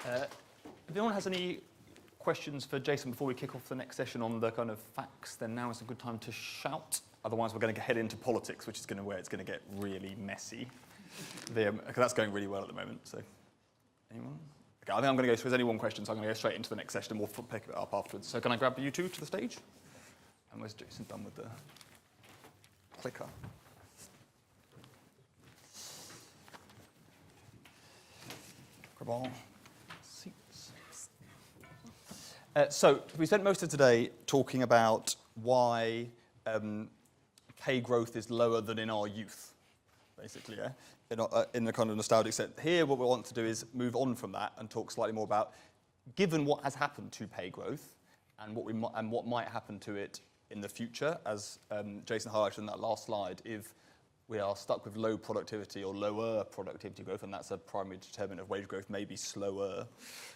If anyone has any questions for Jason before we kick off the next session on the kind of facts, then now is a good time to shout. Otherwise, we're going to head into politics, which is where it's going to get really messy. Because that's going really well at the moment. So, anyone? Okay, I think I'm going to go. So, there's only one question, so I'm going to go straight into the next session, and we'll pick it up afterwards. So, can I grab you two to the stage? And where's Jason done with the clicker? Grab all seats. So, we spent most of today talking about why pay growth is lower than in our youth, basically, yeah? In the kind of nostalgic sense. Here, what we want to do is move on from that and talk slightly more about, given what has happened to pay growth and what might happen to it in the future, as Jason highlighted in that last slide, if we are stuck with low productivity or lower productivity growth, and that's a primary determinant of wage growth, maybe slower.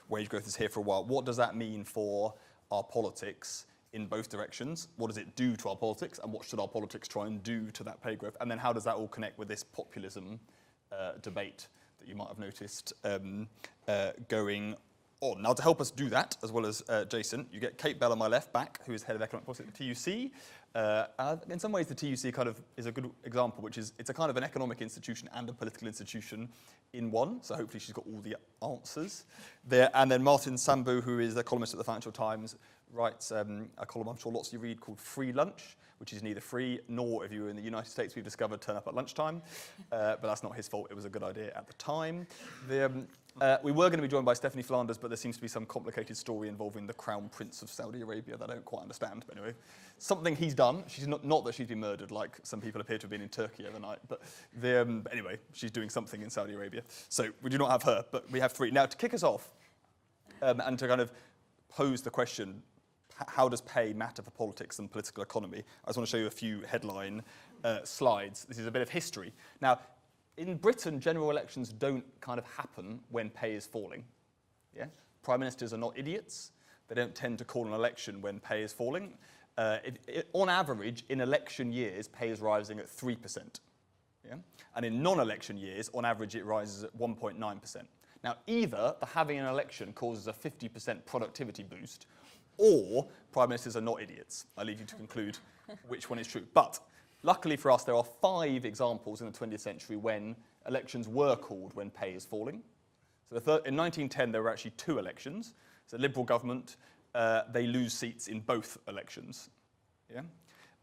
Wage growth is here for a while. What does that mean for our politics in both directions? What does it do to our politics, and what should our politics try and do to that pay growth? And then how does that all connect with this populism debate that you might have noticed going on? Now, to help us do that, as well as Jason, you get Kate Bell on my left back, who is head of economic policy at the TUC. In some ways, the TUC kind of is a good example, which is it's a kind of an economic institution and a political institution in one. So hopefully she's got all the answers there. And then Martin Sandbu, who is a columnist at the Financial Times, writes a column I'm sure lots of you read called Free Lunch, which is neither free nor, if you were in the United States, we've discovered, turn up at lunchtime. But that's not his fault. It was a good idea at the time. We were going to be joined by Stephanie Flanders, but there seems to be some complicated story involving the Crown Prince of Saudi Arabia that I don't quite understand. But anyway, something he's done. She's not that she's been murdered, like some people appear to have been in Turkey overnight. But anyway, she's doing something in Saudi Arabia. So we do not have her, but we have three. Now, to kick us off, and to kind of pose the question, how does pay matter for politics and political economy? I just want to show you a few headline slides. This is a bit of history. Now, in Britain, general elections don't kind of happen when pay is falling. Yeah? Prime ministers are not idiots. They don't tend to call an election when pay is falling. On average, in election years, pay is rising at 3%. Yeah? And in non-election years, on average, it rises at 1.9%. Now, either having an election causes a 50% productivity boost, or prime ministers are not idiots. I leave you to conclude which one is true. But luckily for us, there are 5 examples in the 20th century when elections were called when pay is falling. So in 1910, there were actually 2 elections. It's a Liberal government. They lose seats in both elections. Yeah?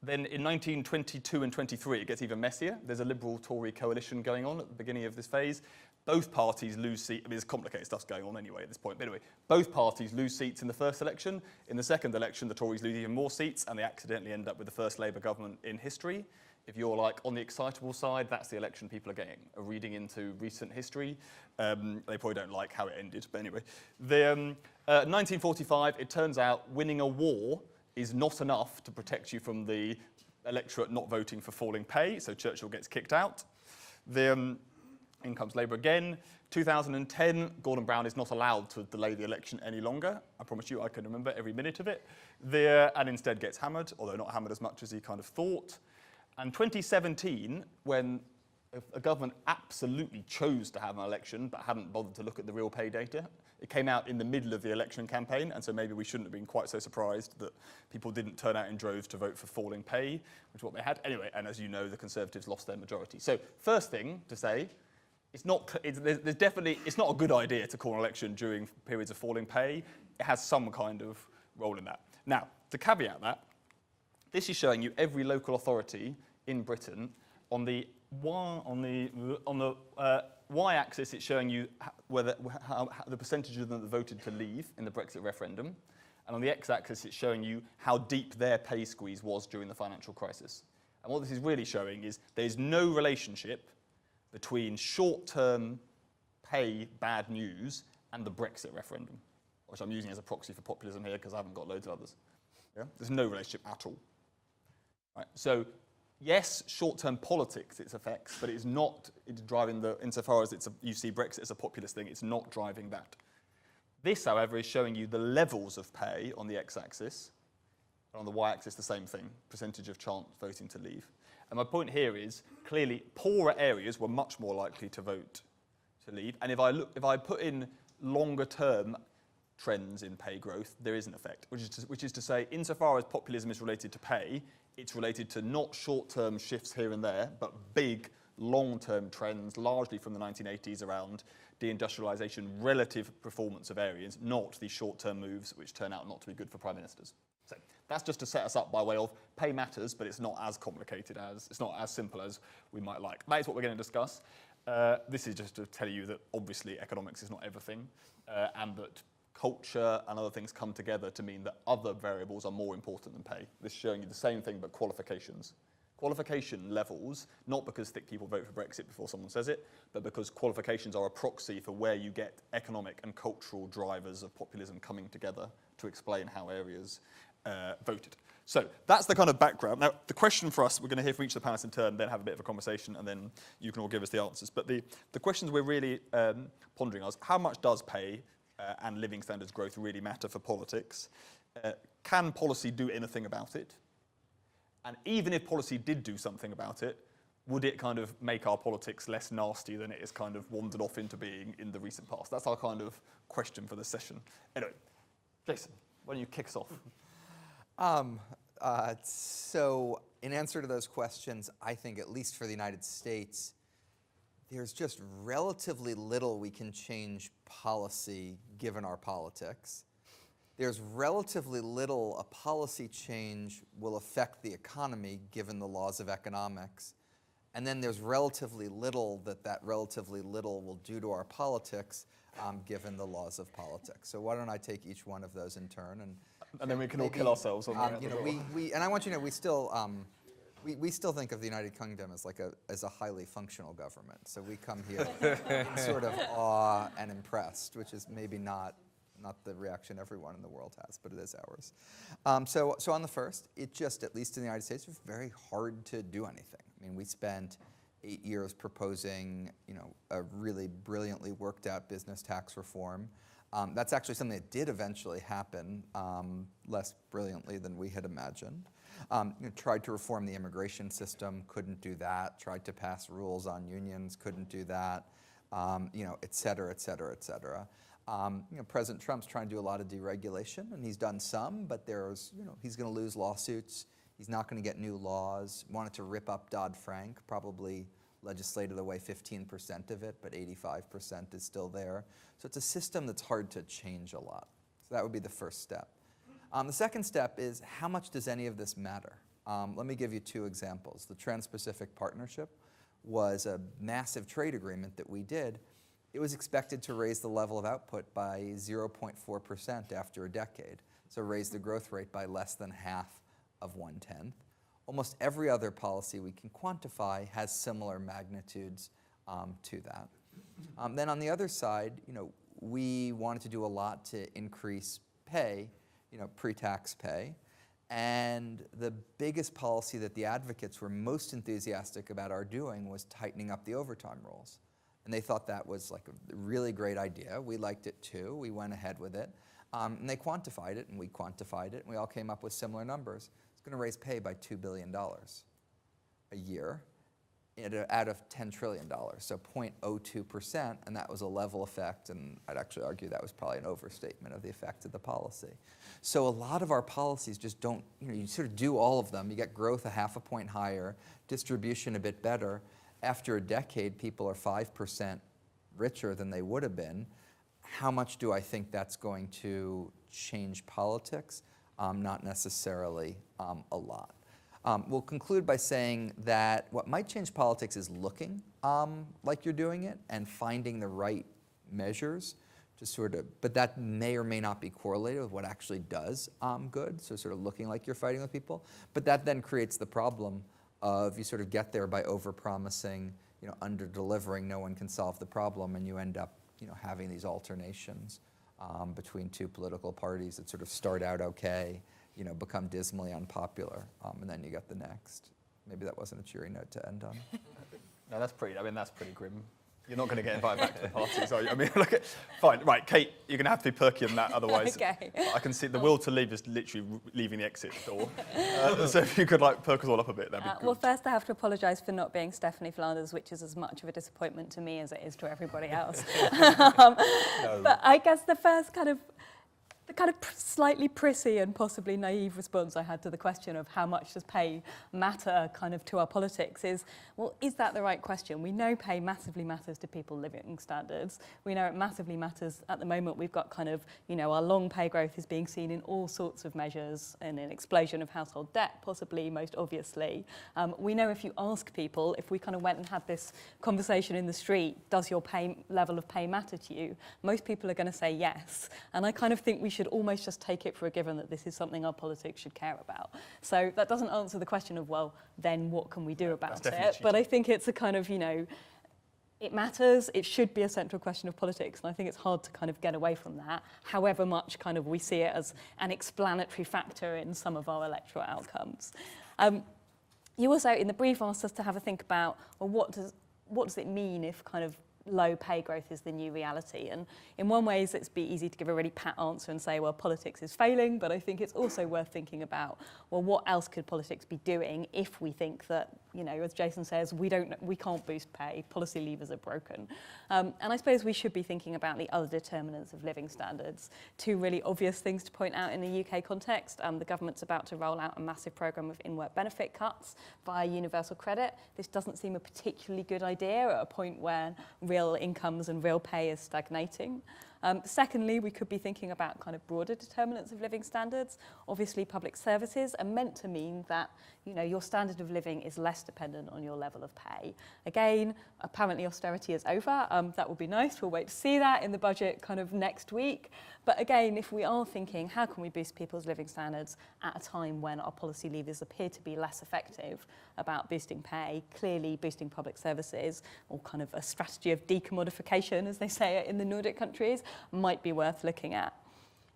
Then in 1922 and 23, it gets even messier. There's a Liberal-Tory coalition going on at the beginning of this phase. Both parties lose seats. I mean, there's complicated stuff going on anyway at this point. But anyway, both parties lose seats in the first election. In the second election, the Tories lose even more seats, and they accidentally end up with the first Labour government in history. If you're like on the excitable side, that's the election people are getting. Are reading into recent history. They probably don't like how it ended. But anyway, 1945, it turns out winning a war is not enough to protect you from the electorate not voting for falling pay. So Churchill gets kicked out. In comes Labour again. 2010, Gordon Brown is not allowed to delay the election any longer. I promise you I can remember every minute of it. And instead gets hammered, although not hammered as much as he kind of thought. And 2017, when a government absolutely chose to have an election but hadn't bothered to look at the real pay data, it came out in the middle of the election campaign, and so maybe we shouldn't have been quite so surprised that people didn't turn out in droves to vote for falling pay, which is what they had. Anyway, and as you know, the Conservatives lost their majority. So first thing to say, it's not a good idea to call an election during periods of falling pay. It has some kind of role in that. Now, to caveat that, this is showing you every local authority in Britain. On the y-axis, it's showing you how the percentage of them that voted to leave in the Brexit referendum. And on the x-axis, it's showing you how deep their pay squeeze was during the financial crisis. And what this is really showing is there's no relationship between short-term pay bad news and the Brexit referendum, which I'm using as a proxy for populism here because I haven't got loads of others. Yeah? There's no relationship at all. Right? So, yes, short-term politics, its effects, but it's not driving insofar as you see Brexit as a populist thing, it's not driving that. This, however, is showing you the levels of pay on the x-axis, and on the y-axis the same thing, percentage of chance voting to leave. And my point here is, clearly, poorer areas were much more likely to vote to leave. And if I put in longer term trends in pay growth, there is an effect, which is to say, insofar as populism is related to pay, it's related to not short-term shifts here and there, but big long-term trends, largely from the 1980s around deindustrialization, relative performance of areas, not the short-term moves which turn out not to be good for prime ministers. So that's just to set us up by way of pay matters, but it's not as complicated as, it's not as simple as we might like. That is what we're going to discuss. This is just to tell you that obviously economics is not everything, and that culture and other things come together to mean that other variables are more important than pay. This is showing you the same thing, but qualifications. Qualification levels, not because thick people vote for Brexit before someone says it, but because qualifications are a proxy for where you get economic and cultural drivers of populism coming together to explain how areas voted. So that's the kind of background. Now, the question for us, we're going to hear from each of the panelists in turn, then have a bit of a conversation, and then you can all give us the answers. But the questions we're really pondering are, how much does pay and living standards growth really matter for politics? Can policy do anything about it? And even if policy did do something about it, would it kind of make our politics less nasty than it has kind of wandered off into being in the recent past? That's our kind of question for this session. Anyway, Jason, why don't you kick us off? So in answer to those questions, I think at least for the United States, there's just relatively little we can change policy given our politics. There's relatively little a policy change will affect the economy given the laws of economics. And then there's relatively little that relatively little will do to our politics given the laws of politics. So why don't I take each one of those in turn, and then we can all kill ourselves on that. And I want you to know we still think of the United Kingdom as a highly functional government. So we come here in sort of awe and impressed, which is maybe not the reaction everyone in the world has, but it is ours. So on the first, it just, at least in the United States, was very hard to do anything. I mean, we spent 8 years proposing, a really brilliantly worked out business tax reform. That's actually something that did eventually happen, less brilliantly than we had imagined. Tried to reform the immigration system, couldn't do that. Tried to pass rules on unions, couldn't do that. Et cetera, et cetera, et cetera. President Trump's trying to do a lot of deregulation, and he's done some, but he's going to lose lawsuits. He's not going to get new laws. Wanted to rip up Dodd-Frank, probably legislated away 15% of it, but 85% is still there. So it's a system that's hard to change a lot. So that would be the first step. The second step is, how much does any of this matter? Let me give you two examples. The Trans-Pacific Partnership was a massive trade agreement that we did. It was expected to raise the level of output by 0.4% after a decade, so raise the growth rate by less than half of 1/10. Almost every other policy we can quantify has similar magnitudes to that. Then on the other side, we wanted to do a lot to increase pay, pre-tax pay, and the biggest policy that the advocates were most enthusiastic about our doing was tightening up the overtime rules. And they thought that was like a really great idea. We liked it too. We went ahead with it. And they quantified it, and we quantified it, and we all came up with similar numbers. It's going to raise pay by $2 billion a year out of $10 trillion, so 0.02%, and that was a level effect, and I'd actually argue that was probably an overstatement of the effect of the policy. So a lot of our policies just don't, you sort of do all of them. You get growth a half a point higher, distribution a bit better. After a decade, people are 5% richer than they would have been. How much do I think that's going to change politics? Not necessarily a lot. We'll conclude by saying that what might change politics is looking like you're doing it and finding the right measures to sort of, but that may or may not be correlated with what actually does good, so sort of looking like you're fighting with people. But that then creates the problem of you sort of get there by over-promising, under-delivering, no one can solve the problem, and you end up, having these alternations between two political parties that sort of start out okay, become dismally unpopular, and then you get the next. Maybe that wasn't a cheery note to end on. No, that's pretty grim. You're not going to get invited back to the parties, are you? I mean, fine, right, Kate, you're going to have to be perky than that, otherwise Okay. I can see the will to leave is literally leaving the exit door. So if you could perk us all up a bit, that'd be good. Well, first I have to apologise for not being Stephanie Flanders, which is as much of a disappointment to me as it is to everybody else. But I guess the kind of slightly prissy and possibly naive response I had to the question of how much does pay matter kind of to our politics is, well, is that the right question? We know pay massively matters to people's living standards. We know it massively matters at the moment. We've got kind of, our long pay growth is being seen in all sorts of measures, and an explosion of household debt, possibly, most obviously. We know if you ask people, if we kind of went and had this conversation in the street, does your level of pay matter to you? Most people are going to say yes. And I kind of think we should almost just take it for a given that this is something our politics should care about. So that doesn't answer the question of, well, then what can we do about it? But I think it's a kind of, it matters, it should be a central question of politics, and I think it's hard to kind of get away from that, however much kind of we see it as an explanatory factor in some of our electoral outcomes. You also, in the brief, asked us to have a think about, well, what does it mean if kind of low pay growth is the new reality? And in one way, it's be easy to give a really pat answer and say, well, politics is failing, but I think it's also worth thinking about, well, what else could politics be doing if we think that, as Jason says, we can't boost pay, policy levers are broken. And I suppose we should be thinking about the other determinants of living standards. Two really obvious things to point out in the UK context. The government's about to roll out a massive programme of in-work benefit cuts via universal credit. This doesn't seem a particularly good idea at a point where real incomes and real pay is stagnating. Secondly, we could be thinking about kind of broader determinants of living standards. Obviously, public services are meant to mean that your standard of living is less dependent on your level of pay. Again, apparently austerity is over. That will be nice. We'll wait to see that in the budget kind of next week. But again, if we are thinking, how can we boost people's living standards at a time when our policy levers appear to be less effective about boosting pay, clearly boosting public services, or kind of a strategy of decommodification, as they say it in the Nordic countries, might be worth looking at.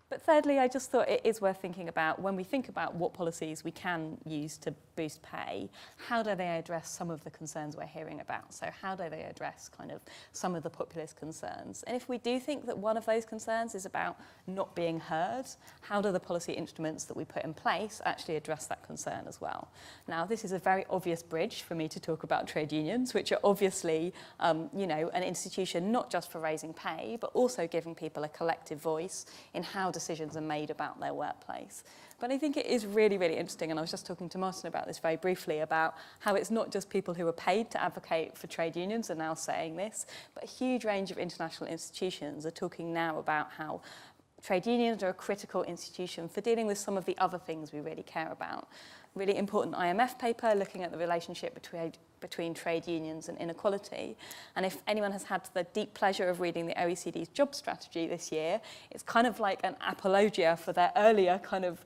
But thirdly, I just thought it is worth thinking about, when we think about what policies we can use to boost pay, how do they address some of the concerns we're hearing about? So how do they address kind of some of the populist concerns? And if we do think that one of those concerns is about not being heard, how do the policy instruments that we put in place actually address that concern as well? Now, this is a very obvious bridge for me to talk about trade unions, which are obviously, an institution not just for raising pay, but also giving people a collective voice in how decisions are made about their workplace. But I think it is really, really interesting, and I was just talking to Martin about this very briefly, about how it's not just people who are paid to advocate for trade unions are now saying this, but a huge range of international institutions are talking now about how trade unions are a critical institution for dealing with some of the other things we really care about. Really important IMF paper looking at the relationship between trade unions and inequality. And if anyone has had the deep pleasure of reading the OECD's job strategy this year, it's kind of like an apologia for their earlier kind of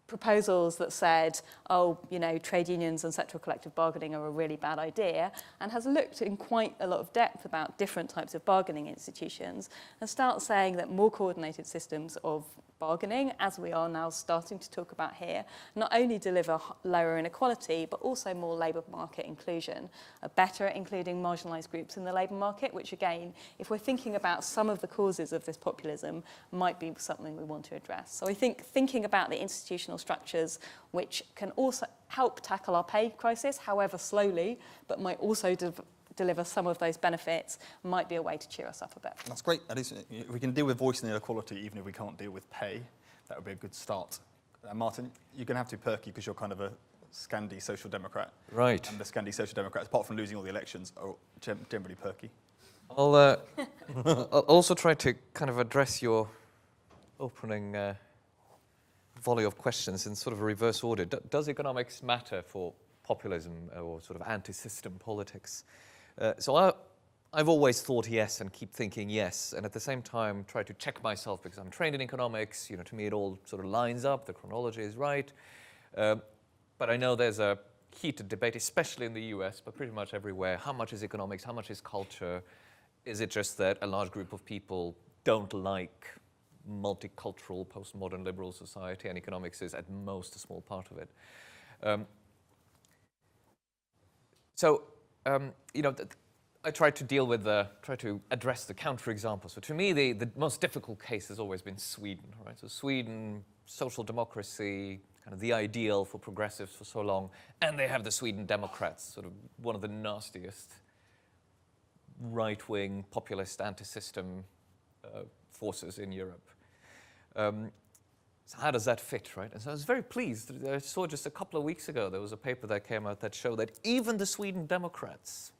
proposals that said, trade unions and sectoral collective bargaining are a really bad idea, and has looked in quite a lot of depth about different types of bargaining institutions, and starts saying that more coordinated systems of bargaining, as we are now starting to talk about here, not only deliver lower inequality, but also more labour market inclusion, better at including marginalised groups in the labour market, which again, if we're thinking about some of the causes of this populism, might be something we want to address. So I think thinking about the institutional structures which can also help tackle our pay crisis, however slowly, but might also deliver some of those benefits, might be a way to cheer us up a bit. That's great. At least if we can deal with voice inequality, even if we can't deal with pay, that would be a good start. Martin, you're going to have to be perky because you're kind of a Scandi social democrat. Right. And the Scandi social democrats, apart from losing all the elections, are generally perky. I'll also try to kind of address your opening volley of questions in sort of a reverse order. Does economics matter for populism or sort of anti-system politics? So I've always thought yes and keep thinking yes, and at the same time try to check myself because I'm trained in economics. To me it all sort of lines up, the chronology is right. But I know there's a heated debate, especially in the US, but pretty much everywhere. How much is economics? How much is culture? Is it just that a large group of people don't like multicultural, postmodern liberal society, and economics is at most a small part of it? I tried to address the counterexample. So to me, the most difficult case has always been Sweden, right? So Sweden, social democracy, kind of the ideal for progressives for so long, and they have the Sweden Democrats, sort of one of the nastiest right-wing, populist, anti-system forces in Europe. So how does that fit, right? And so I was very pleased. I saw just a couple of weeks ago, there was a paper that came out that showed that even the Sweden Democrats,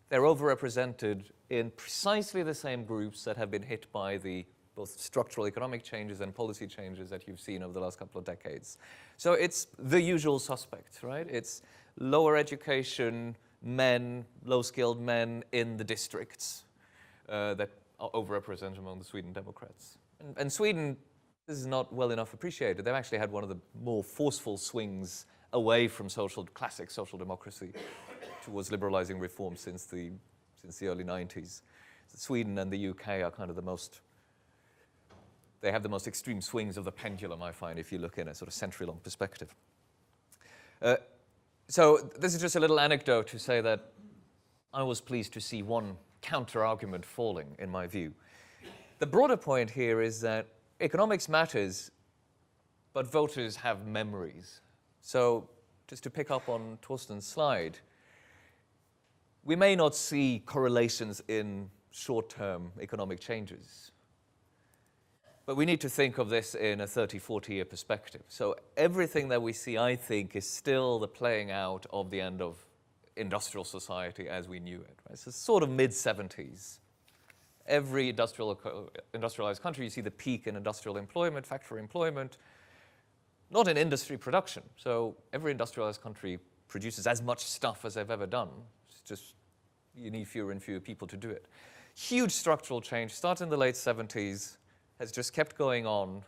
they're overrepresented in precisely the same groups that have been hit by the both structural economic changes and policy changes that you've seen over the last couple of decades. So it's the usual suspects, right? It's lower education men, low-skilled men in the districts that are overrepresented among the Sweden Democrats. And Sweden, this is not well enough appreciated. They've actually had one of the more forceful swings away from classic social democracy towards liberalizing reform since the early 90s. Sweden and the UK are kind of they have the most extreme swings of the pendulum, I find, if you look in a sort of century-long perspective. So this is just a little anecdote to say that I was pleased to see one counter-argument falling, in my view. The broader point here is that economics matters, but voters have memories. So just to pick up on Torsten's slide, we may not see correlations in short-term economic changes, but we need to think of this in a 30, 40-year perspective. So everything that we see, I think, is still the playing out of the end of industrial society as we knew it. Right? So sort of mid-70s. Every industrialized country, you see the peak in industrial employment, factory employment, not in industry production. So every industrialized country produces as much stuff as they've ever done. It's just you need fewer and fewer people to do it. Huge structural change, started in the late 70s, has just kept going on.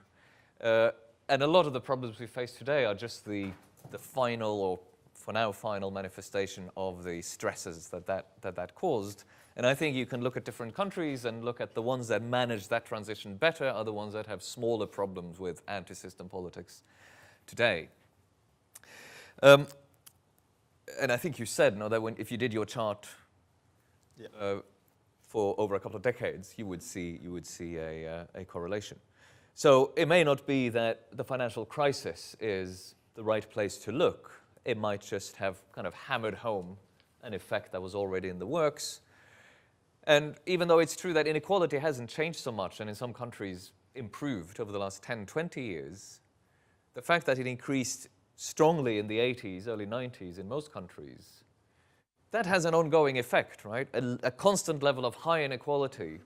And a lot of the problems we face today are just the final, or for now, final manifestation of the stresses that caused. And I think you can look at different countries and look at the ones that manage that transition better are the ones that have smaller problems with anti-system politics today. And I think you said that if you did your chart for over a couple of decades, you would see a correlation. So it may not be that the financial crisis is the right place to look. It might just have kind of hammered home an effect that was already in the works. And even though it's true that inequality hasn't changed so much and in some countries improved over the last 10, 20 years, the fact that it increased strongly in the 80s, early 90s in most countries, that has an ongoing effect, right? A constant level of high inequality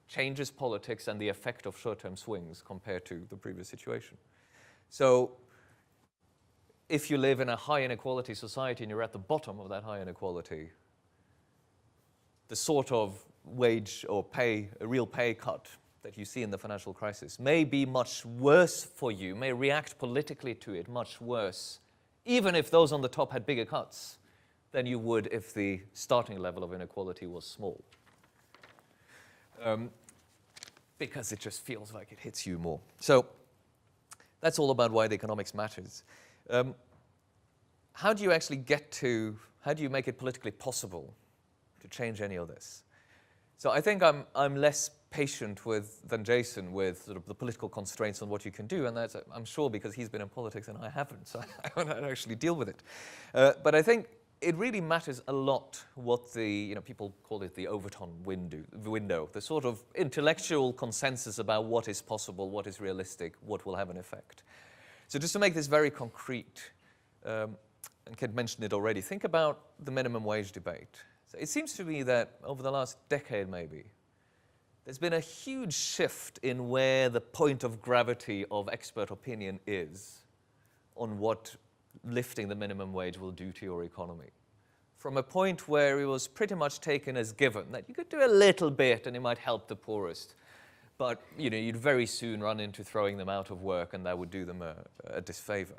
changes politics and the effect of short-term swings compared to the previous situation. So if you live in a high inequality society and you're at the bottom of that high inequality, the sort of wage or pay, a real pay cut that you see in the financial crisis may be much worse for you, may react politically to it much worse, even if those on the top had bigger cuts than you would if the starting level of inequality was small. Because it just feels like it hits you more. So that's all about why the economics matters. How do you actually how do you make it politically possible to change any of this? So I think I'm less patient than Jason with sort of the political constraints on what you can do, and that's, I'm sure, because he's been in politics and I haven't, so I don't actually deal with it. But I think it really matters a lot what people call it the Overton window, the sort of intellectual consensus about what is possible, what is realistic, what will have an effect. So just to make this very concrete, and Kent mentioned it already, think about the minimum wage debate. So it seems to me that over the last decade maybe, there's been a huge shift in where the point of gravity of expert opinion is on what lifting the minimum wage will do to your economy. From a point where it was pretty much taken as given that you could do a little bit and it might help the poorest, but you'd very soon run into throwing them out of work and that would do them a disfavor.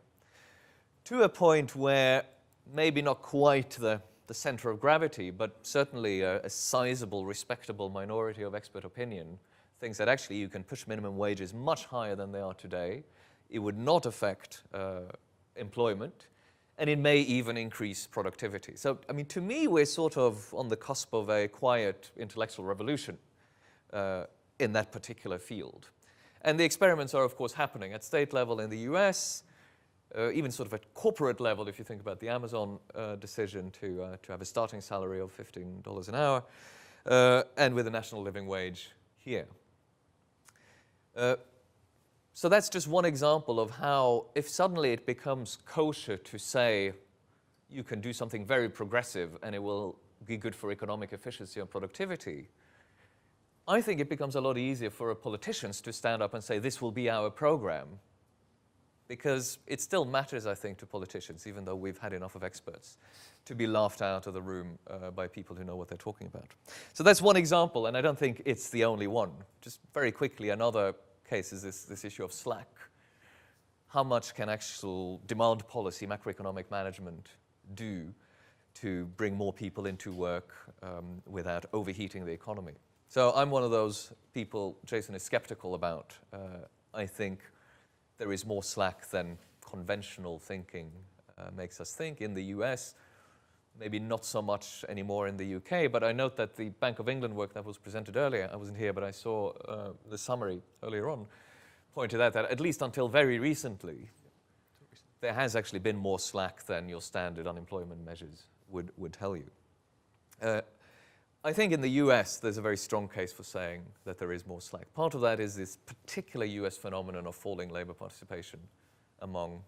To a point where maybe not quite the center of gravity, but certainly a sizable, respectable minority of expert opinion thinks that actually you can push minimum wages much higher than they are today. It would not affect employment, and it may even increase productivity. So, I mean, to me, we're sort of on the cusp of a quiet intellectual revolution in that particular field. And the experiments are, of course, happening at state level in the US, even sort of at corporate level, if you think about the Amazon decision to have a starting salary of $15 an hour, and with a national living wage here. So that's just one example of how, if suddenly it becomes kosher to say you can do something very progressive and it will be good for economic efficiency and productivity, I think it becomes a lot easier for politicians to stand up and say this will be our program, because it still matters, I think, to politicians, even though we've had enough of experts, to be laughed out of the room by people who know what they're talking about. So that's one example, and I don't think it's the only one. Just very quickly, another case is this issue of slack. How much can actual demand policy, macroeconomic management do to bring more people into work without overheating the economy? So I'm one of those people Jason is skeptical about. I think there is more slack than conventional thinking makes us think. In the US, maybe not so much anymore in the UK, but I note that the Bank of England work that was presented earlier, I wasn't here, but I saw the summary earlier on, pointed out that at least until very recently, there has actually been more slack than your standard unemployment measures would tell you. I think in the US, there's a very strong case for saying that there is more slack. Part of that is this particular US phenomenon of falling labor participation among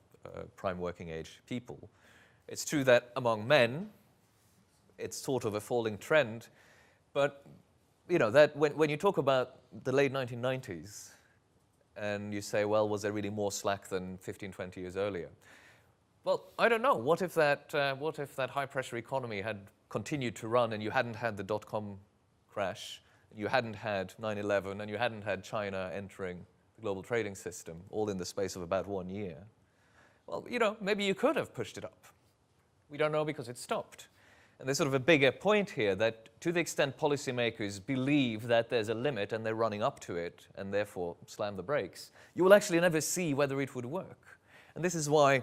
prime working age people. It's true that among men, it's sort of a falling trend, but you know, that when you talk about the late 1990s and you say, well, was there really more slack than 15, 20 years earlier? Well, I don't know. What if that high-pressure economy had continued to run and you hadn't had the dot-com crash, and you hadn't had 9/11, and you hadn't had China entering the global trading system, all in the space of about 1 year? Well, you know, maybe you could have pushed it up. We don't know because it stopped. And there's sort of a bigger point here that to the extent policymakers believe that there's a limit and they're running up to it and therefore slam the brakes, you will actually never see whether it would work. And this is why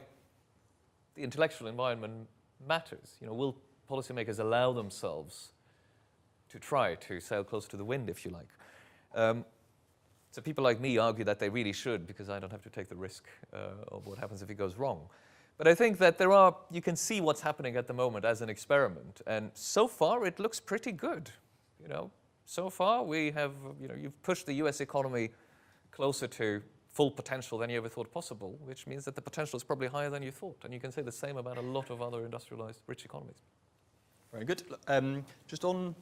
the intellectual environment matters. You know, will policymakers allow themselves to try to sail close to the wind, if you like? So people like me argue that they really should, because I don't have to take the risk of what happens if it goes wrong. But I think that you can see what's happening at the moment as an experiment. And so far, it looks pretty good. You know, so far we have, you know, you've pushed the US economy closer to full potential than you ever thought possible, which means that the potential is probably higher than you thought. And you can say the same about a lot of other industrialized, rich economies. Very good. Just on,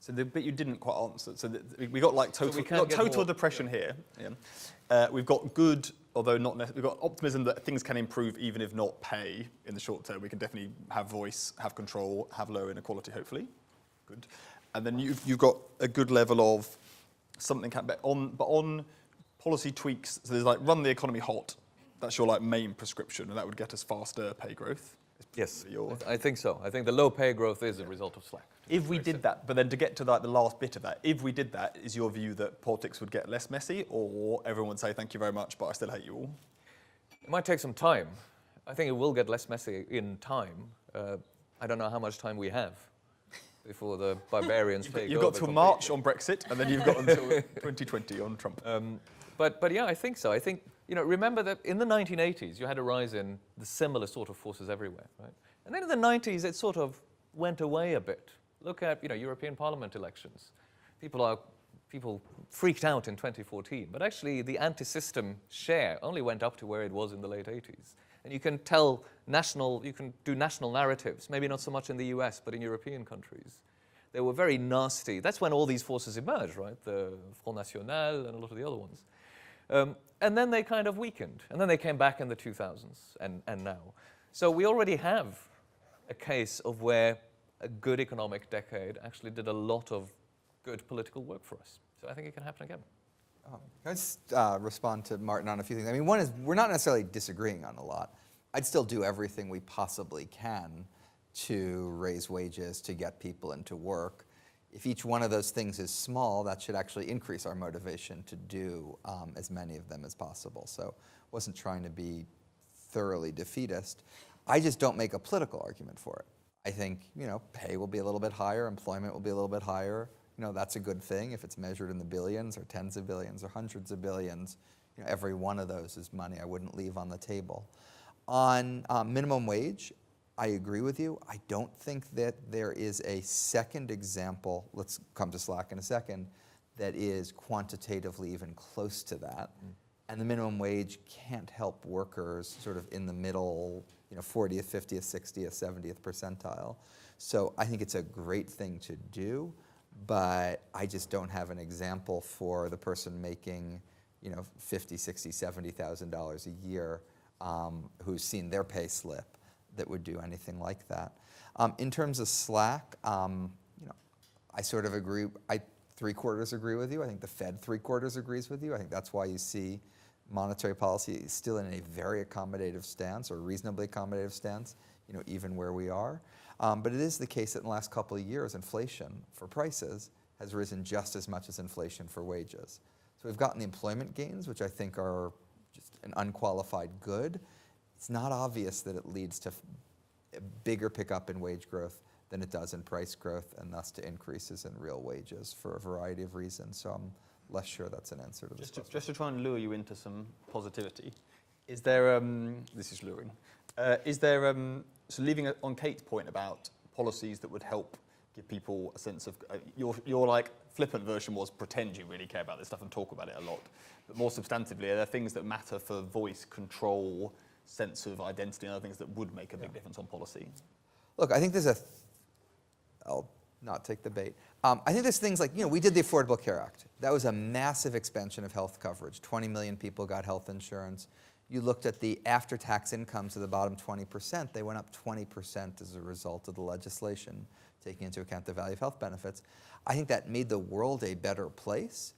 so the bit you didn't quite answer, so we got like total depression here. Yeah. We've got good, although not necessarily, we've got optimism that things can improve even if not pay in the short term. We can definitely have voice, have control, have lower inequality, hopefully. Good. And then you've got a good level of something, but on policy tweaks, so there's like run the economy hot. That's your like main prescription, and that would get us faster pay growth. Yes, I think so. I think the low pay growth is a result of slack. If we did that, but then to get to like the last bit of that, if we did that, is your view that politics would get less messy, or everyone would say thank you very much, but I still hate you all? It might take some time. I think it will get less messy in time. I don't know how much time we have before the barbarians take over. You've got till March on Brexit, and then you've got until 2020 on Trump. But yeah, I think so. I think, you know, remember that in the 1980s, you had a rise in the similar sort of forces everywhere, right? And then in the 90s, it sort of went away a bit. Look at, you know, European Parliament elections. People freaked out in 2014, but actually the anti-system share only went up to where it was in the late 80s. And you can you can do national narratives, maybe not so much in the US, but in European countries. They were very nasty. That's when all these forces emerged, right? The Front National and a lot of the other ones. And then they kind of weakened. And then they came back in the 2000s and now. So we already have a case of where a good economic decade actually did a lot of good political work for us. So I think it can happen again. Can I just respond to Martin on a few things? I mean, one is we're not necessarily disagreeing on a lot. I'd still do everything we possibly can to raise wages, to get people into work. If each one of those things is small, that should actually increase our motivation to do as many of them as possible. So I wasn't trying to be thoroughly defeatist. I just don't make a political argument for it. I think, pay will be a little bit higher, employment will be a little bit higher. That's a good thing if it's measured in the billions or tens of billions or hundreds of billions. Every one of those is money I wouldn't leave on the table. On minimum wage, I agree with you. I don't think that there is a second example, let's come to Slack in a second, that is quantitatively even close to that. And the minimum wage can't help workers sort of in the middle, 40th, 50th, 60th, 70th percentile. So I think it's a great thing to do, but I just don't have an example for the person making, $50,000, $60,000, $70,000 a year who's seen their pay slip that would do anything like that. In terms of Slack, I sort of agree. I 3/4 agree with you. I think the Fed 3/4 agrees with you. I think that's why you see monetary policy is still in a very accommodative stance or reasonably accommodative stance, even where we are. But it is the case that in the last couple of years, inflation for prices has risen just as much as inflation for wages. So we've gotten the employment gains, which I think are just an unqualified good. It's not obvious that it leads to a bigger pickup in wage growth than it does in price growth, and thus to increases in real wages for a variety of reasons. So I'm less sure that's an answer to this question. Just to try and lure you into some positivity, is there, this is luring, so leaving it on Kate's point about policies that would help give people a sense of, your like flippant version was pretend you really care about this stuff and talk about it a lot, but more substantively, are there things that matter for voice, control, sense of identity, and other things that would make a big difference on policy? Look, I think there's I'll not take the bait. I think there's things like, we did the Affordable Care Act. That was a massive expansion of health coverage. 20 million people got health insurance. You looked at the after-tax incomes of the bottom 20%, they went up 20% as a result of the legislation, taking into account the value of health benefits. I think that made the world a better place.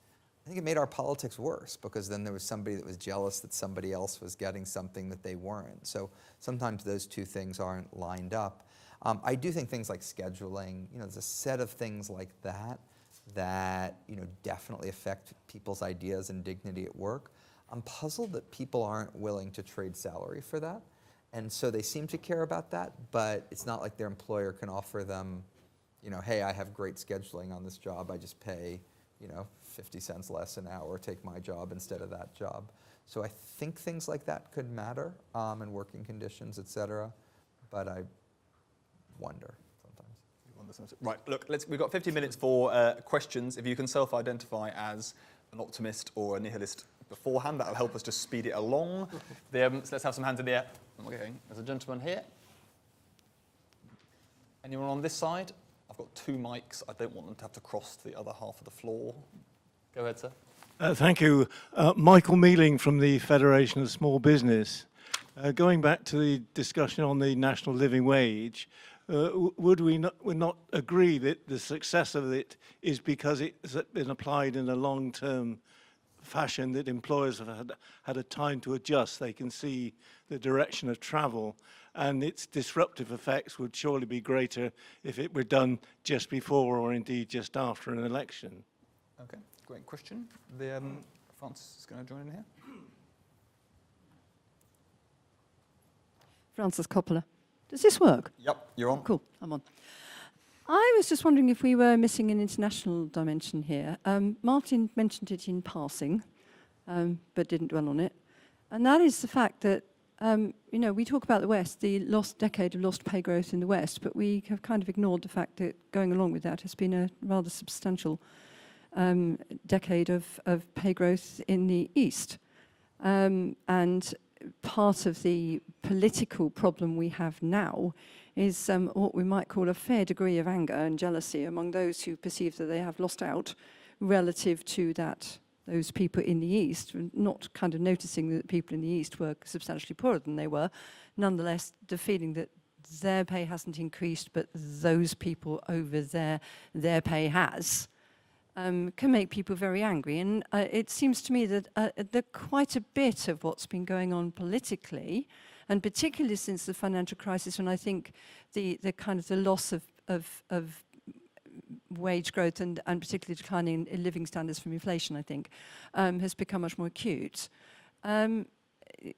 I think it made our politics worse, because then there was somebody that was jealous that somebody else was getting something that they weren't. So sometimes those two things aren't lined up. I do think things like scheduling, there's a set of things like that definitely affect people's ideas and dignity at work. I'm puzzled that people aren't willing to trade salary for that. And so they seem to care about that, but it's not like their employer can offer them, hey, I have great scheduling on this job, I just pay, 50 cents less an hour, take my job instead of that job. So I think things like that could matter, and working conditions, et cetera, but I wonder sometimes. Right, look, we've got 50 minutes for questions. If you can self-identify as an optimist or a nihilist beforehand, that'll help us just speed it along. So let's have some hands in the air. Okay, there's a gentleman here. Anyone on this side? I've got 2 mics. I don't want them to have to cross to the other half of the floor. Go ahead, sir. Thank you. Michael Mealing from the Federation of Small Business. Going back to the discussion on the national living wage, would we not agree that the success of it is because it's been applied in a long-term fashion, that employers have had a time to adjust? They can see the direction of travel, and its disruptive effects would surely be greater if it were done just before or indeed just after an election. Okay, great question. Francis is going to join in here. Francis Coppola. Does this work? Yep, you're on. Cool, I'm on. I was just wondering if we were missing an international dimension here. Martin mentioned it in passing, but didn't dwell on it. And that is the fact that, we talk about the West, the lost decade of lost pay growth in the West, but we have kind of ignored the fact that going along with that has been a rather substantial decade of pay growth in the East. And part of the political problem we have now is what we might call a fair degree of anger and jealousy among those who perceive that they have lost out relative to those people in the East, not kind of noticing that people in the East were substantially poorer than they were. Nonetheless, the feeling that their pay hasn't increased, but those people over there, their pay has, can make people very angry. And it seems to me that quite a bit of what's been going on politically, and particularly since the financial crisis, when I think the kind of the loss of wage growth and particularly declining in living standards from inflation, I think, has become much more acute.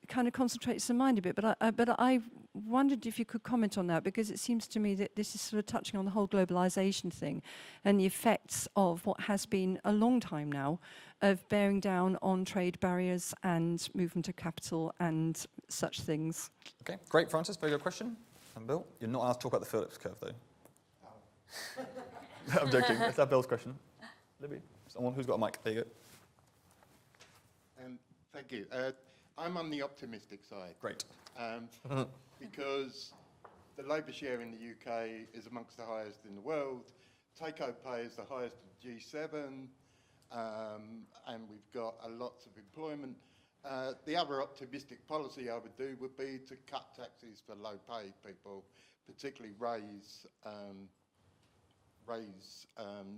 kind of concentrates the mind a bit. But I wondered if you could comment on that, because it seems to me that this is sort of touching on the whole globalization thing and the effects of what has been a long time now of bearing down on trade barriers and movement of capital and such things. Okay, great, Francis. Very good question. And Bill, you're not allowed to talk about the Phillips curve, though. I'm joking. Let's have Bill's question. Libby, someone who's got a mic. There you go. Thank you. I'm on the optimistic side. Great. Because the labour share in the UK is amongst the highest in the world. Take-home pay is the highest in G7, and we've got lots of employment. The other optimistic policy I would do would be to cut taxes for low-paid people, particularly raise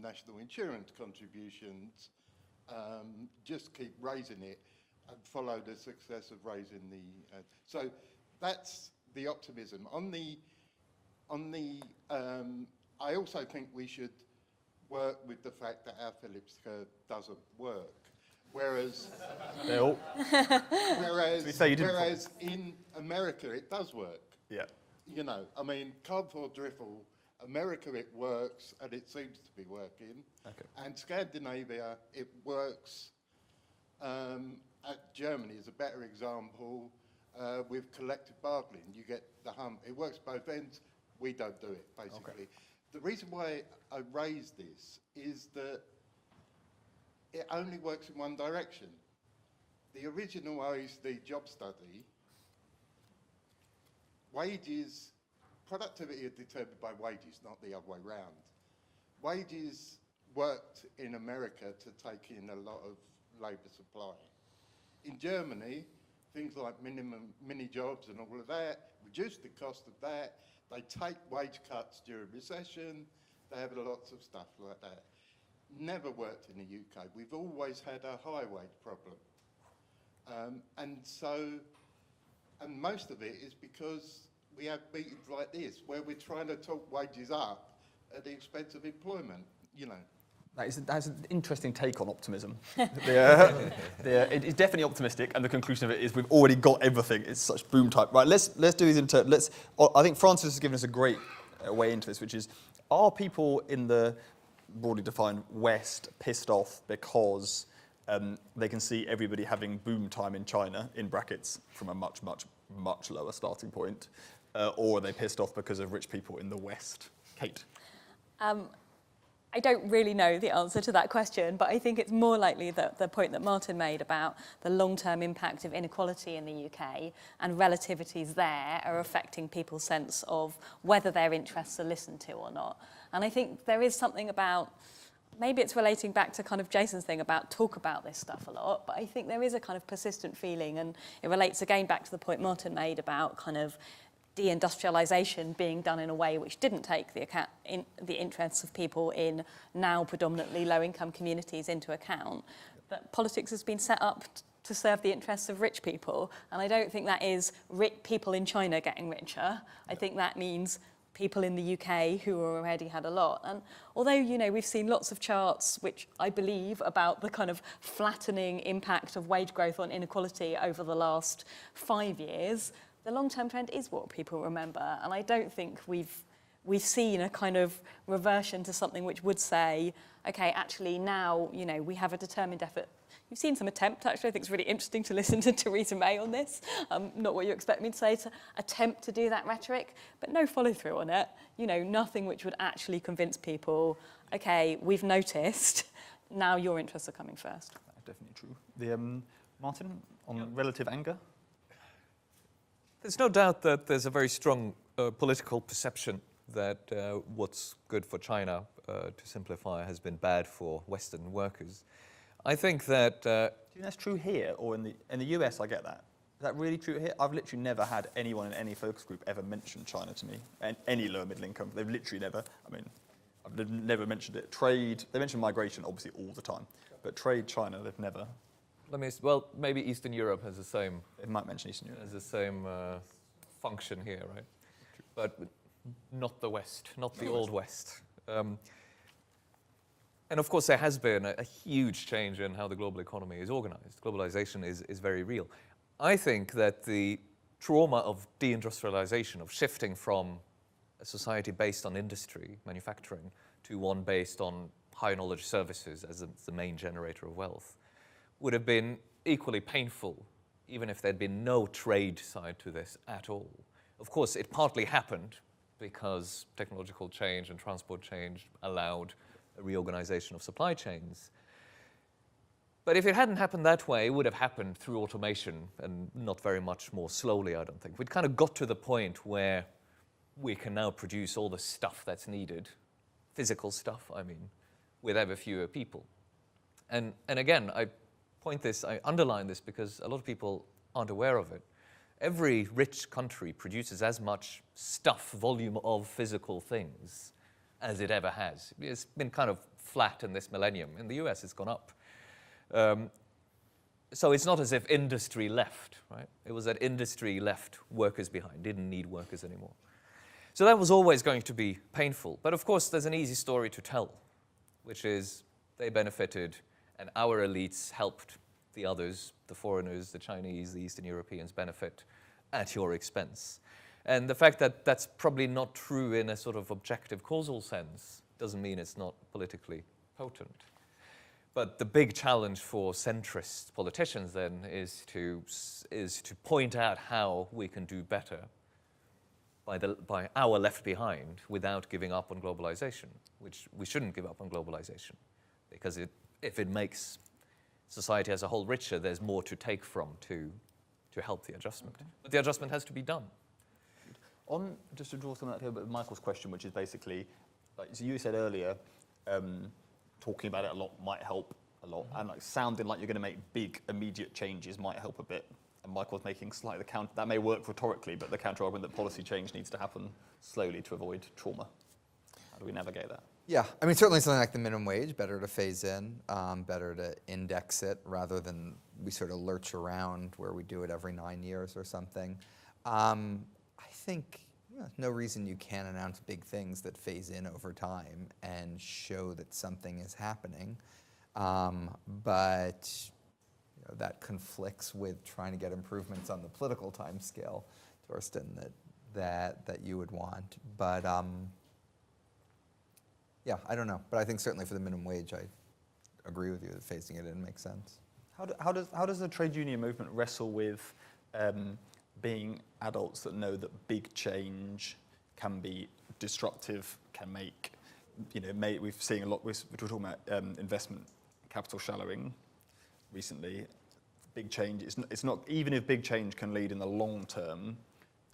national insurance contributions. Just keep raising it and follow the success of raising the. So that's the optimism. I also think we should work with the fact that our Phillips curve doesn't work. Whereas, Bill. whereas in America it does work. Yeah. You know, I mean, cardboard driffle, America it works, and it seems to be working. Okay. And Scandinavia it works. Germany is a better example with collective bargaining. You get the hump. It works both ends. We don't do it, basically. Okay. The reason why I raise this is that it only works in one direction. The original OECD job study, productivity is determined by wages, not the other way round. Wages worked in America to take in a lot of labour supply. In Germany, things like mini jobs and all of that, reduce the cost of that. They take wage cuts during recession. They have lots of stuff like that. Never worked in the UK. We've always had a high wage problem. And most of it is because we have meetings like this where we're trying to talk wages up at the expense of employment, you know. That's an interesting take on optimism. It is definitely optimistic, and the conclusion of it is we've already got everything. It's such boom type. Right, let's do these in turn. I think Francis has given us a great way into this, which is, are people in the broadly defined West pissed off because they can see everybody having boom time in China, in brackets, from a much, much, much lower starting point? Or are they pissed off because of rich people in the West? Kate? I don't really know the answer to that question, but I think it's more likely that the point that Martin made about the long-term impact of inequality in the UK and relativities there are affecting people's sense of whether their interests are listened to or not. And I think there is something about, maybe it's relating back to kind of Jason's thing about talk about this stuff a lot, but I think there is a kind of persistent feeling, and it relates again back to the point Martin made about kind of deindustrialisation being done in a way which didn't take the interests of people in now predominantly low-income communities into account. That politics has been set up to serve the interests of rich people, and I don't think that is people in China getting richer. I think that means people in the UK who already had a lot. And although, you know, we've seen lots of charts which I believe about the kind of flattening impact of wage growth on inequality over the last 5 years, the long-term trend is what people remember, and I don't think we've seen a kind of reversion to something which would say, okay, actually now, you know, we have a determined effort. You've seen some attempt, actually. I think it's really interesting to listen to Theresa May on this. Not what you expect me to say, to attempt to do that rhetoric, but no follow-through on it. You know, nothing which would actually convince people, okay, we've noticed, now your interests are coming first. That's definitely true. Martin, on relative anger? There's no doubt that there's a very strong political perception that what's good for China, to simplify, has been bad for Western workers. I think that... Do you think that's true here, or in the US I get that? Is that really true here? I've literally never had anyone in any focus group ever mention China to me, and any lower middle income. They've literally never, I mean, I've never mentioned it. Trade, they mention migration obviously all the time, but trade, China, they've never... Well, maybe Eastern Europe has the same... It might mention Eastern Europe. Has the same function here, right? But not the West, not the old West. And of course, there has been a huge change in how the global economy is organized. Globalization is very real. I think that the trauma of deindustrialization, of shifting from a society based on industry, manufacturing, to one based on high knowledge services as the main generator of wealth, would have been equally painful, even if there'd been no trade side to this at all. Of course, it partly happened because technological change and transport change allowed a reorganization of supply chains. But if it hadn't happened that way, it would have happened through automation and not very much more slowly, I don't think. We'd kind of got to the point where we can now produce all the stuff that's needed, physical stuff, I mean, with ever fewer people. And again, I underline this because a lot of people aren't aware of it. Every rich country produces as much stuff, volume of physical things, as it ever has. It's been kind of flat in this millennium. In the US, it's gone up. So it's not as if industry left, right? It was that industry left workers behind, didn't need workers anymore. So that was always going to be painful. But of course, there's an easy story to tell, which is they benefited and our elites helped the others, the foreigners, the Chinese, the Eastern Europeans benefit at your expense. And the fact that that's probably not true in a sort of objective causal sense doesn't mean it's not politically potent. But the big challenge for centrist politicians then is to point out how we can do better by our left behind without giving up on globalization, which we shouldn't give up on globalization, because if it makes society as a whole richer, there's more to take from to help the adjustment. Okay. But the adjustment has to be done. Just to draw something out here, but Michael's question, which is basically, like so you said earlier, talking about it a lot might help a lot, and like sounding like you're going to make big immediate changes might help a bit. And Michael's making slightly the counter. That may work rhetorically, but the counter argument that policy change needs to happen slowly to avoid trauma. How do we navigate that? Yeah, I mean, certainly something like the minimum wage, better to phase in, better to index it rather than we sort of lurch around where we do it every 9 years or something. I think no reason you can't announce big things that phase in over time and show that something is happening. But that conflicts with trying to get improvements on the political time scale, Torsten, that you would want. But yeah, I don't know. But I think certainly for the minimum wage, I agree with you that phasing it in makes sense. How does the trade union movement wrestle with being adults that know that big change can be disruptive, can make, we've seen a lot, we're talking about investment capital shallowing recently. Big change, it's not, even if big change can lead in the long term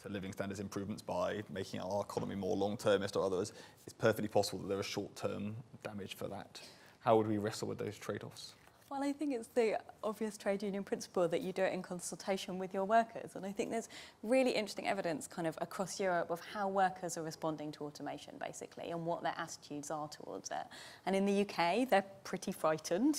to living standards improvements by making our economy more long-termist or others, it's perfectly possible that there is short-term damage for that. How would we wrestle with those trade-offs? Well, I think it's the obvious trade union principle that you do it in consultation with your workers. And I think there's really interesting evidence kind of across Europe of how workers are responding to automation, basically, and what their attitudes are towards it. And in the UK, they're pretty frightened,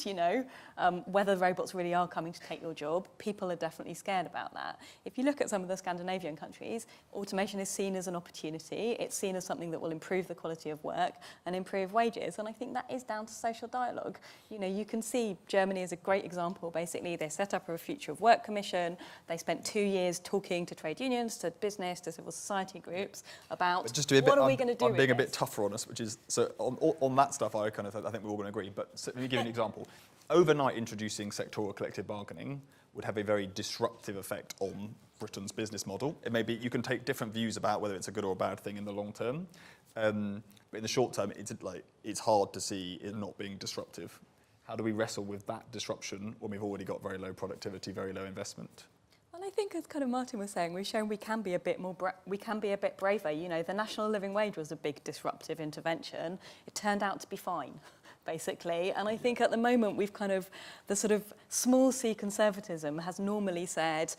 whether robots really are coming to take your job. People are definitely scared about that. If you look at some of the Scandinavian countries, automation is seen as an opportunity. It's seen as something that will improve the quality of work and improve wages. And I think that is down to social dialogue. You can see Germany is a great example. Basically, they set up a Future of Work Commission. They spent 2 years talking to trade unions, to business, to civil society groups about what are we going to do. I'm being a bit tougher on us, which is, so on that stuff, I think we're all going to agree. But let me give you an example. Overnight, introducing sectoral collective bargaining would have a very disruptive effect on Britain's business model. It may be, you can take different views about whether it's a good or a bad thing in the long term. But in the short term, it's hard to see it not being disruptive. How do we wrestle with that disruption when we've already got very low productivity, very low investment? Well, I think, as kind of Martin was saying, we've shown we can be a bit more, we can be a bit braver. The national living wage was a big disruptive intervention. It turned out to be fine, basically. And I think at the moment we've kind of, the sort of small c conservatism has normally said,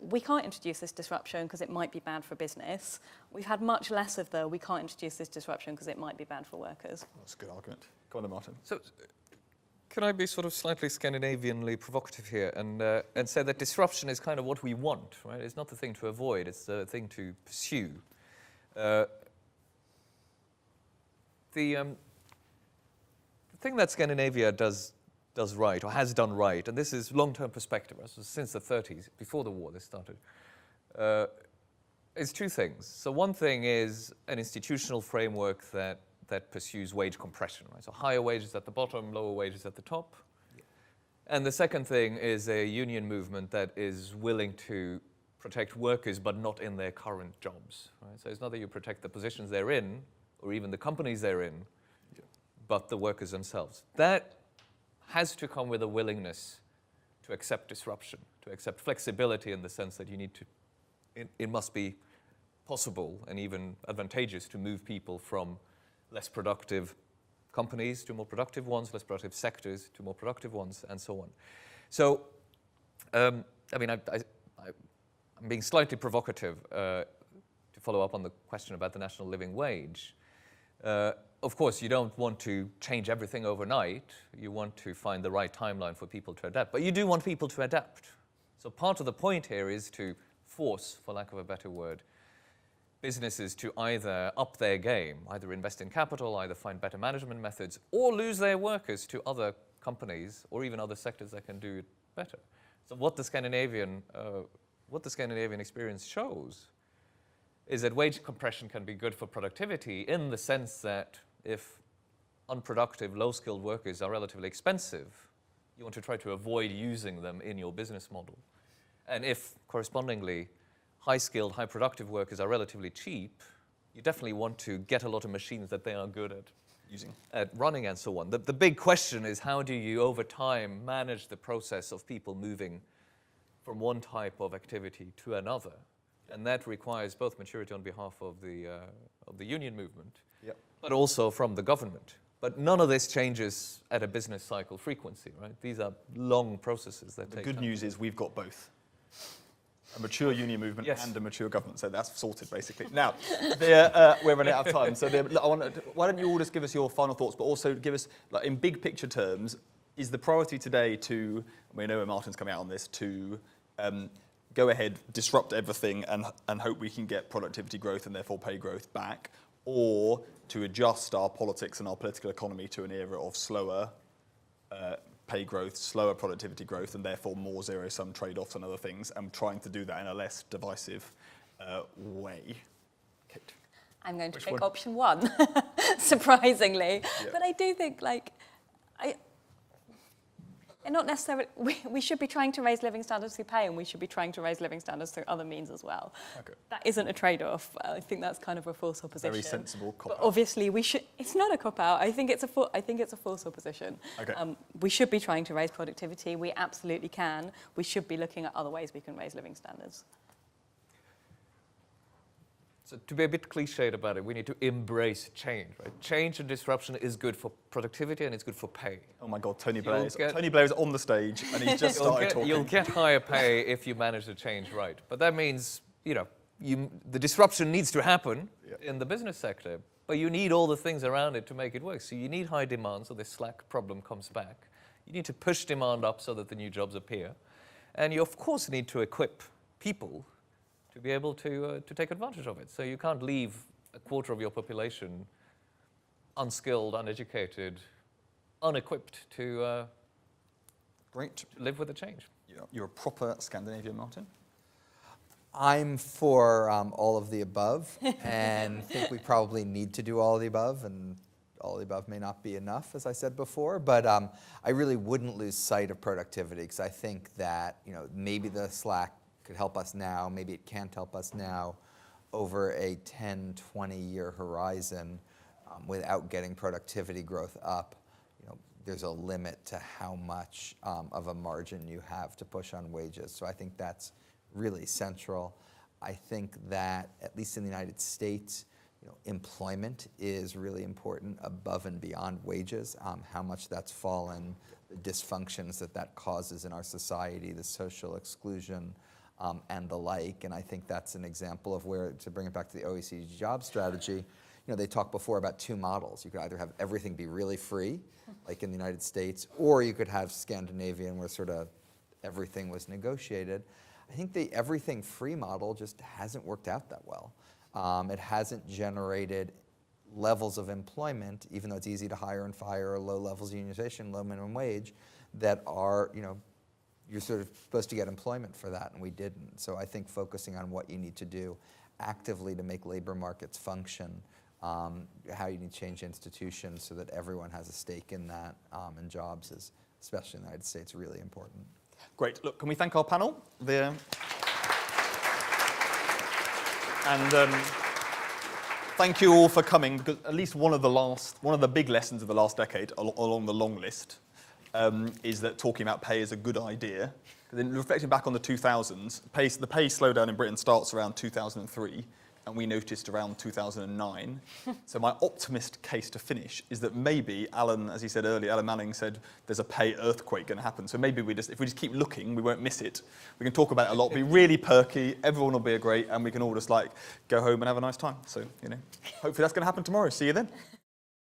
we can't introduce this disruption because it might be bad for business. We've had much less of we can't introduce this disruption because it might be bad for workers. That's a good argument. Go on then, Martin. So, can I be sort of slightly Scandinavianly provocative here and say that disruption is kind of what we want, right? It's not the thing to avoid, it's the thing to pursue. The thing that Scandinavia does does right or has done right, and this is long-term perspective, so since the 30s, before the war this started, is two things. So one thing is an institutional framework that pursues wage compression, right? So higher wages at the bottom, lower wages at the top. And the second thing is a union movement that is willing to protect workers but not in their current jobs, right? So it's not that you protect the positions they're in or even the companies they're in, but the workers themselves. That has to come with a willingness to accept disruption, to accept flexibility in the sense that you need to, it must be possible and even advantageous to move people from less productive companies to more productive ones, less productive sectors to more productive ones, and so on. So, I'm being slightly provocative to follow up on the question about the national living wage. Of course, you don't want to change everything overnight. You want to find the right timeline for people to adapt. But you do want people to adapt. So part of the point here is to force, for lack of a better word, businesses to either up their game, either invest in capital, either find better management methods, or lose their workers to other companies or even other sectors that can do it better. So what the Scandinavian experience shows is that wage compression can be good for productivity in the sense that if unproductive, low-skilled workers are relatively expensive, you want to try to avoid using them in your business model. And if, correspondingly, high-skilled, high-productive workers are relatively cheap, you definitely want to get a lot of machines that they are good at using, at running and so on. The big question is how do you, over time, manage the process of people moving from one type of activity to another? And that requires both maturity on behalf of the union movement, but also from the government. But none of this changes at a business cycle frequency, right? These are long processes that take time. The good news is we've got both. A mature union movement and a mature government, so that's sorted basically. Now, we're running out of time, so why don't you all just give us your final thoughts, but also give us, like, in big picture terms, is the priority today to, we know where Martin's coming out on this, to go ahead, disrupt everything and hope we can get productivity growth and therefore pay growth back, or to adjust our politics and our political economy to an era of slower pay growth, slower productivity growth, and therefore more zero-sum trade-offs and other things, and trying to do that in a less divisive way. Kate. I'm going to pick option one, surprisingly. Yeah. But I do think, and not necessarily, we should be trying to raise living standards through pay, and we should be trying to raise living standards through other means as well. Okay. That isn't a trade-off. I think that's kind of a false opposition. Very sensible cop-out. But obviously, it's not a cop-out. I think it's a false opposition. Okay. We should be trying to raise productivity. We absolutely can. We should be looking at other ways we can raise living standards. So to be a bit cliched about it, we need to embrace change, right? Change and disruption is good for productivity and it's good for pay. Oh my God, Tony Blair is on the stage and he's just started talking. You'll get higher pay if you manage the change right. But that means, the disruption needs to happen in the business sector, but you need all the things around it to make it work. So you need high demand so the slack problem comes back. You need to push demand up so that the new jobs appear. And you, of course, need to equip people to be able to take advantage of it. So you can't leave a quarter of your population unskilled, uneducated, unequipped to live with the change. You're a proper Scandinavian, Martin. I'm for all of the above, and think we probably need to do all of the above, and all of the above may not be enough, as I said before, but I really wouldn't lose sight of productivity, because I think that maybe the slack could help us now, maybe it can't help us now over a 10, 20-year horizon without getting productivity growth up. There's a limit to how much of a margin you have to push on wages. So I think that's really central. I think that, at least in the United States, employment is really important above and beyond wages, how much that's fallen, the dysfunctions that causes in our society, the social exclusion, and the like. And I think that's an example of where, to bring it back to the OECD job strategy, they talked before about two models. You could either have everything be really free, like in the United States, or you could have Scandinavian, where sort of everything was negotiated. I think the everything free model just hasn't worked out that well. It hasn't generated levels of employment, even though it's easy to hire and fire, or low levels of unionization, low minimum wage, that are, you're sort of supposed to get employment for that, and we didn't. So I think focusing on what you need to do actively to make labor markets function, how you need to change institutions so that everyone has a stake in that, and jobs is, especially in the United States, really important. Great. Look, can we thank our panel? Thank you all for coming, because at least one of the big lessons of the last decade along the long list is that talking about pay is a good idea. Then reflecting back on the 2000s, the pay slowdown in Britain starts around 2003, and we noticed around 2009. So my optimist case to finish is that maybe Alan, as he said earlier, Alan Manning said there's a pay earthquake going to happen. So maybe if we just keep looking, we won't miss it. We can talk about it a lot, be really perky, everyone will be great, and we can all just go home and have a nice time. So, hopefully that's going to happen tomorrow. See you then.